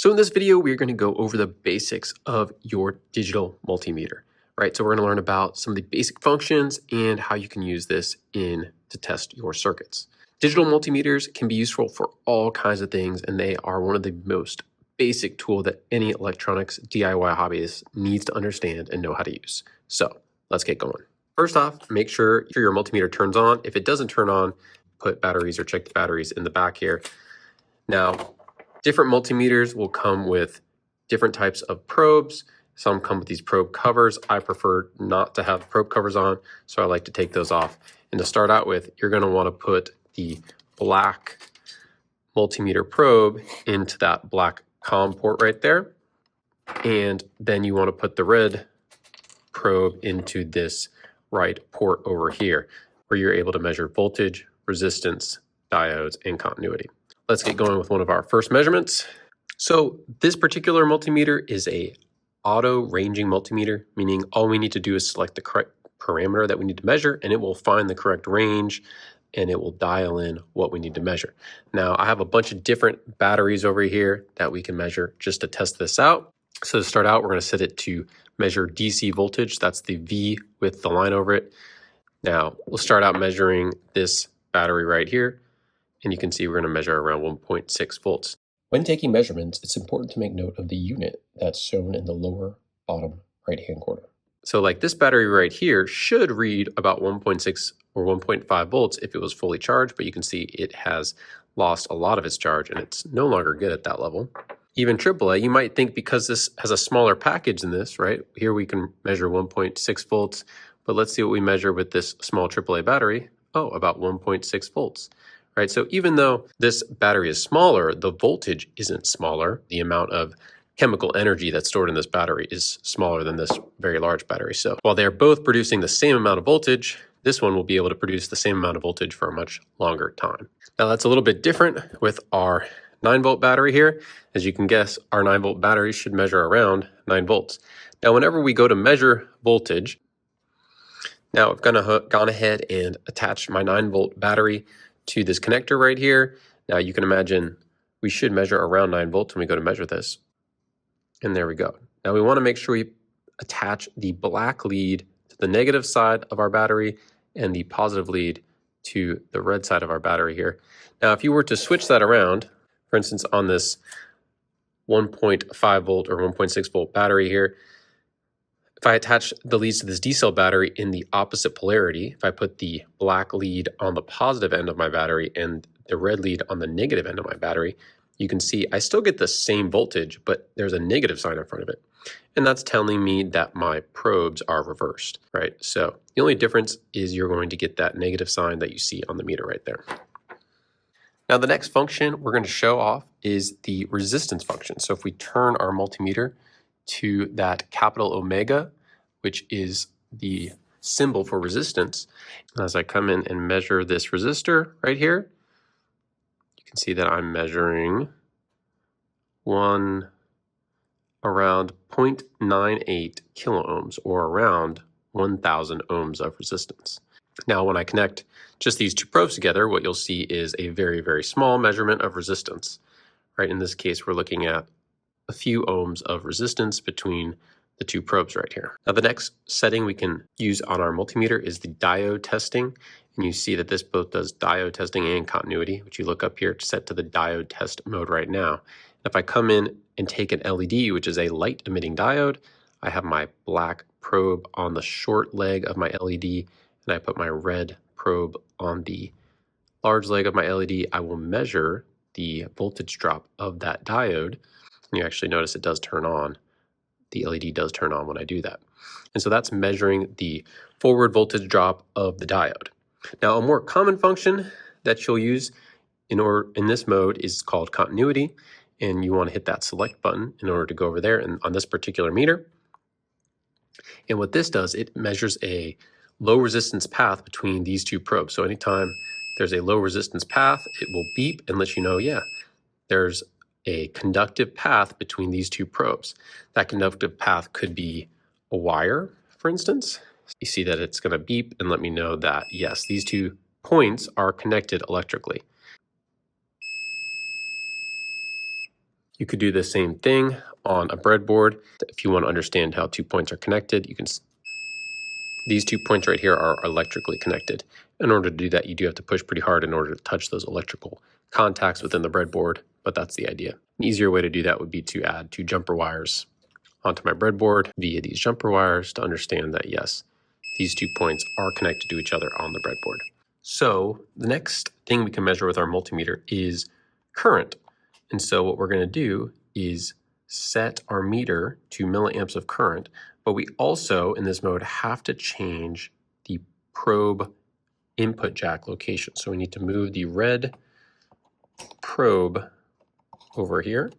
So in this video, we're going to go over the basics of your digital multimeter, right? So we're going to learn about some of the basic functions and how you can use this to test your circuits. Digital multimeters can be useful for all kinds of things, and they are one of the most basic tool that any electronics DIY hobbyist needs to understand and know how to use. So let's get going. First off, make sure your multimeter turns on. If it doesn't turn on, put batteries or check the batteries in the back here. Now, different multimeters will come with different types of probes. Some come with these probe covers. I prefer not to have probe covers on, so I like to take those off. And to start out with, you're going to want to put the black multimeter probe into that black COM port right there. And then you want to put the red probe into this right port over here, where you're able to measure voltage, resistance, diodes, and continuity. Let's get going with one of our first measurements. So this particular multimeter is a auto ranging multimeter, meaning all we need to do is select the correct parameter that we need to measure, and it will find the correct range and it will dial in what we need to measure. Now, I have a bunch of different batteries over here that we can measure just to test this out. So to start out, we're going to set it to measure DC voltage. That's the V with the line over it. Now, we'll start out measuring this battery right here. And you can see we're going to measure around 1.6 volts. When taking measurements, it's important to make note of the unit that's shown in the lower bottom right-hand corner. So like this battery right here should read about 1.6 or 1.5 volts if it was fully charged, but you can see it has lost a lot of its charge and it's no longer good at that level. Even AAA, you might think because this has a smaller package than this, right? Here we can measure 1.6 volts, but let's see what we measure with this small AAA battery. Oh, about 1.6 volts. Right, so even though this battery is smaller, the voltage isn't smaller. The amount of chemical energy that's stored in this battery is smaller than this very large battery. So while they're both producing the same amount of voltage, this one will be able to produce the same amount of voltage for a much longer time. Now that's a little bit different with our 9-volt battery here. As you can guess, our 9-volt battery should measure around 9 volts. Now whenever we go to measure voltage, now I've gone ahead and attached my 9-volt battery to this connector right here. Now you can imagine we should measure around 9 volts when we go to measure this. And there we go. Now we want to make sure we attach the black lead to the negative side of our battery and the positive lead to the red side of our battery here. Now if you were to switch that around, for instance on this 1.5 volt or 1.6 volt battery here, if I attach the leads to this D-cell battery in the opposite polarity, if I put the black lead on the positive end of my battery and the red lead on the negative end of my battery, you can see I still get the same voltage, but there's a negative sign in front of it. And that's telling me that my probes are reversed, right? So the only difference is you're going to get that negative sign that you see on the meter right there. Now the next function we're going to show off is the resistance function. So if we turn our multimeter to that capital Omega, which is the symbol for resistance. As I come in and measure this resistor right here, you can see that I'm measuring around 0.98 kiloohms or around 1,000 ohms of resistance. Now when I connect just these two probes together, what you'll see is a very, very small measurement of resistance. Right, in this case, we're looking at a few ohms of resistance between the two probes right here. Now the next setting we can use on our multimeter is the diode testing. And you see that this both does diode testing and continuity, which you look up here to set to the diode test mode right now. If I come in and take an LED, which is a light emitting diode, I have my black probe on the short leg of my LED, and I put my red probe on the large leg of my LED. I will measure the voltage drop of that diode. You actually notice it does turn on. The LED does turn on when I do that. And so that's measuring the forward voltage drop of the diode. Now a more common function that you'll use in this mode is called continuity. And you want to hit that select button in order to go over there and on this particular meter. And what this does, it measures a low resistance path between these two probes. So anytime there's a low resistance path, it will beep and let you know, yeah, there's a conductive path between these two probes. That conductive path could be a wire, for instance. You see that it's going to beep and let me know that, yes, these two points are connected electrically. You could do the same thing on a breadboard. If you want to understand how 2 points are connected, these 2 points right here are electrically connected. In order to do that, you do have to push pretty hard in order to touch those electrical contacts within the breadboard, but that's the idea. An easier way to do that would be to add 2 jumper wires onto my breadboard via these jumper wires to understand that, yes, these 2 points are connected to each other on the breadboard. So the next thing we can measure with our multimeter is current. And so what we're going to do is set our meter to milliamps of current, but we also, in this mode, have to change the probe input jack location. So we need to move the red probe over here.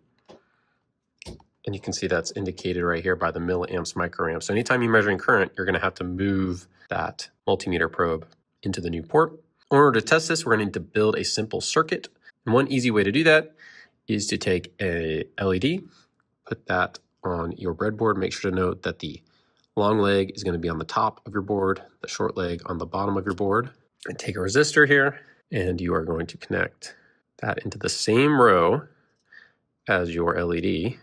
And you can see that's indicated right here by the milliamps microamps. So anytime you're measuring current, you're going to have to move that multimeter probe into the new port. In order to test this, we're going to need to build a simple circuit. And one easy way to do that is to take a LED, put that on your breadboard. Make sure to note that the long leg is going to be on the top of your board, the short leg on the bottom of your board. And take a resistor here, and you are going to connect that into the same row as your LED.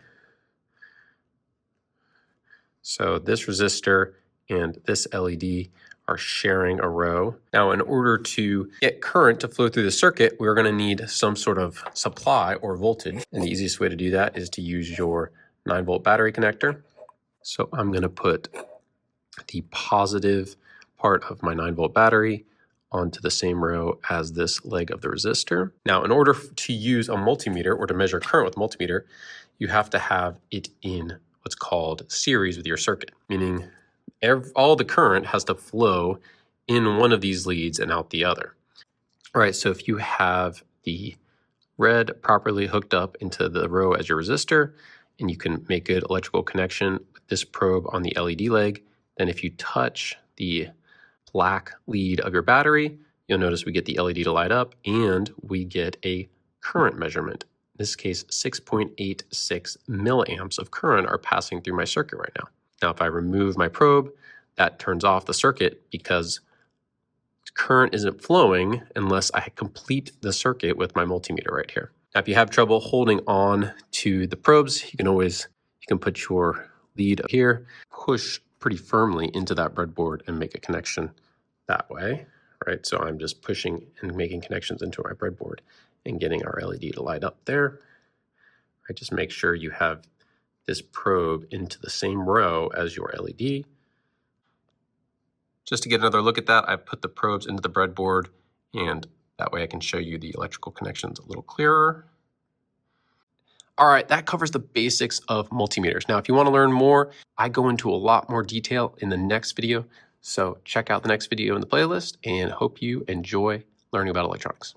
So this resistor and this LED are sharing a row. Now, in order to get current to flow through the circuit, we're going to need some sort of supply or voltage. And the easiest way to do that is to use your 9-volt battery connector. So I'm going to put the positive part of my 9-volt battery onto the same row as this leg of the resistor. Now, in order to use a multimeter or to measure current with a multimeter, you have to have it in what's called series with your circuit, meaning all the current has to flow in one of these leads and out the other. All right, so if you have the red properly hooked up into the row as your resistor, and you can make good electrical connection with this probe on the LED leg, then if you touch the black lead of your battery, you'll notice we get the LED to light up and we get a current measurement. In this case, 6.86 milliamps of current are passing through my circuit right now. Now, if I remove my probe, that turns off the circuit because current isn't flowing unless I complete the circuit with my multimeter right here. Now, if you have trouble holding on to the probes, you can put your lead here, push pretty firmly into that breadboard and make a connection that way, right? So I'm just pushing and making connections into my breadboard and getting our LED to light up there. Right, just make sure you have this probe into the same row as your LED. Just to get another look at that, I've put the probes into the breadboard, and that way I can show you the electrical connections a little clearer. All right, that covers the basics of multimeters. Now, if you want to learn more, I go into a lot more detail in the next video. So check out the next video in the playlist and hope you enjoy learning about electronics.